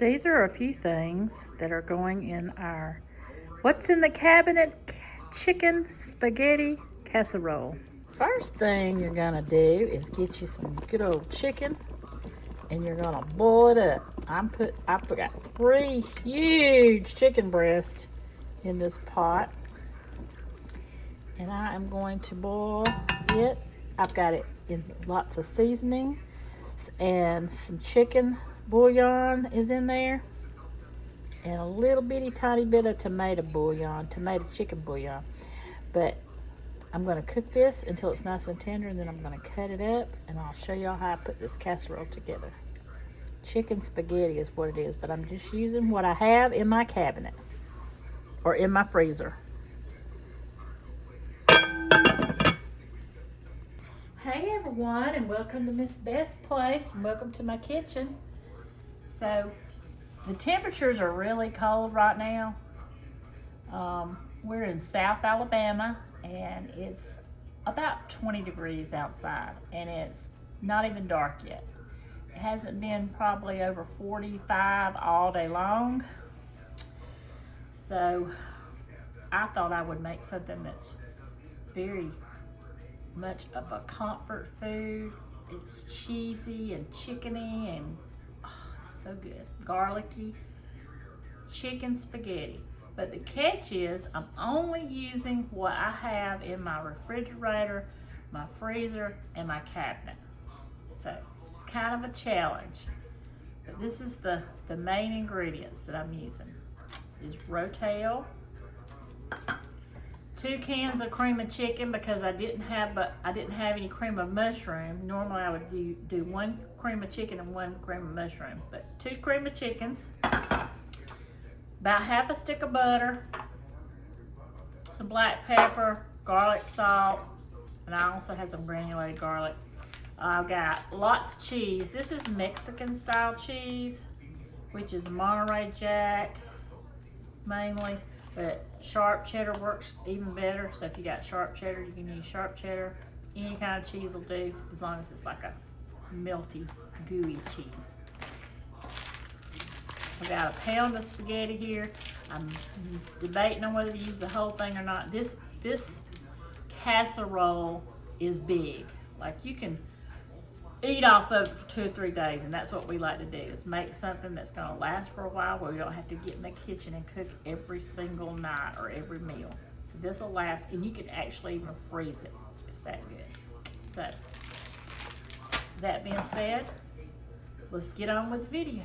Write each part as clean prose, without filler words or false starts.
These are a few things that are going in our What's in the Cabinet chicken spaghetti casserole. First thing you're gonna do is get you some good old chicken and you're gonna boil it up. I got 3 huge chicken breasts in this pot and I am going to boil it. I've got it in lots of seasoning and some chicken bouillon is in there and a little bitty tiny bit of tomato chicken bouillon. But I'm going to cook this until it's nice and tender, and then I'm going to cut it up and I'll show y'all how I put this casserole together. Chicken spaghetti is what it is, but I'm just using what I have in my cabinet or in my freezer. Hey everyone, and welcome to Miss Beth's place, and welcome to my kitchen. So the temperatures are really cold right now. We're in South Alabama and it's about 20 degrees outside and it's not even dark yet. It hasn't been probably over 45 all day long. So I thought I would make something that's very much of a comfort food. It's cheesy and chickeny and so good. Garlicky chicken spaghetti. But the catch is I'm only using what I have in my refrigerator, my freezer, and my cabinet. So it's kind of a challenge. But this is the main ingredients that I'm using. Is rotel, 2 cans of cream of chicken because I didn't have any cream of mushroom. Normally I would do 1 cream of chicken and 1 cream of mushroom, but 2 cream of chickens, about half a stick of butter, some black pepper, garlic salt, and I also have some granulated garlic. I've got lots of cheese. This is Mexican style cheese, which is Monterey Jack mainly. But sharp cheddar works even better. So if you got sharp cheddar, you can use sharp cheddar. Any kind of cheese will do, as long as it's like a melty, gooey cheese. I've got a pound of spaghetti here. I'm debating on whether to use the whole thing or not. This casserole is big. Like you can eat off of it for 2 or 3 days, and that's what we like to do, is make something that's going to last for a while where we don't have to get in the kitchen and cook every single night or every meal. So this will last, and you can actually even freeze it. It's that good. So that being said, let's get on with the video.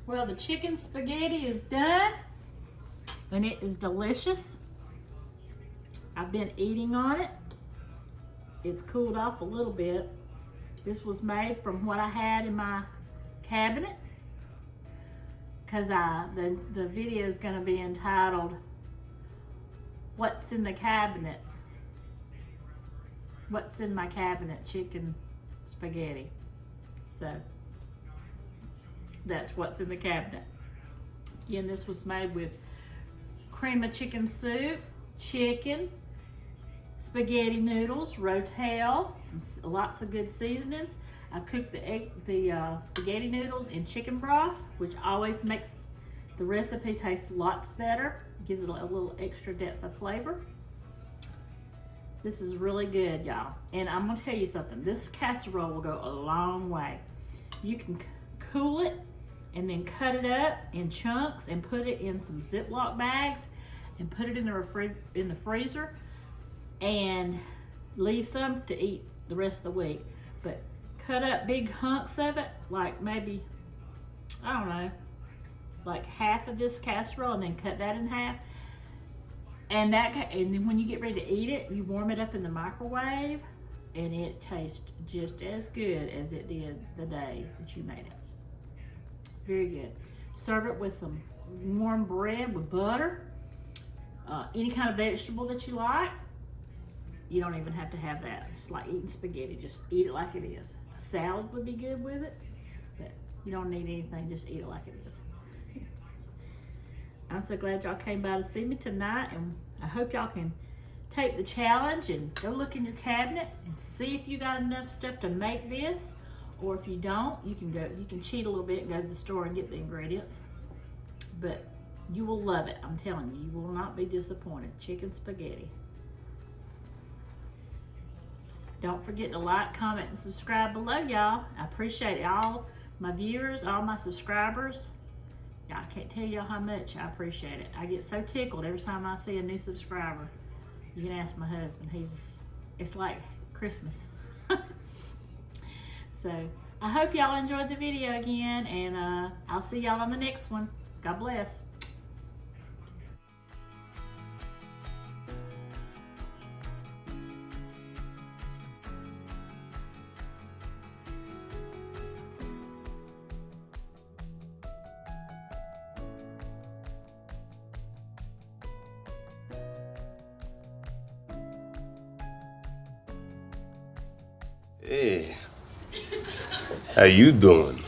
Well, the chicken spaghetti is done, and it is delicious. I've been eating on it. It's cooled off a little bit. This was made from what I had in my cabinet, because the video is going to be entitled, What's in the Cabinet? What's in my cabinet? Chicken spaghetti. So that's what's in the cabinet. Again, this was made with cream of chicken soup, chicken, spaghetti noodles, rotel, lots of good seasonings. I cooked the spaghetti noodles in chicken broth, which always makes the recipe taste lots better. Gives it a little extra depth of flavor. This is really good, y'all. And I'm gonna tell you something. This casserole will go a long way. You can cool it and then cut it up in chunks and put it in some Ziploc bags and put it in the freezer and leave some to eat the rest of the week. But cut up big hunks of it, like maybe, I don't know, like half of this casserole, and then cut that in half. And then when you get ready to eat it, you warm it up in the microwave, and it tastes just as good as it did the day that you made it. Very good. Serve it with some warm bread with butter, any kind of vegetable that you like. You don't even have to have that. It's like eating spaghetti. Just eat it like it is. A salad would be good with it, but you don't need anything. Just eat it like it is. I'm so glad y'all came by to see me tonight, and I hope y'all can take the challenge and go look in your cabinet and see if you got enough stuff to make this. Or if you don't, you can cheat a little bit and go to the store and get the ingredients. But you will love it. I'm telling you, you will not be disappointed. Chicken spaghetti. Don't forget to like, comment, and subscribe below, y'all. I appreciate all my viewers, all my subscribers. I can't tell y'all how much I appreciate it. I get so tickled every time I see a new subscriber. You can ask my husband. It's like Christmas. So I hope y'all enjoyed the video again, and I'll see y'all on the next one. God bless. Hey, how you doing?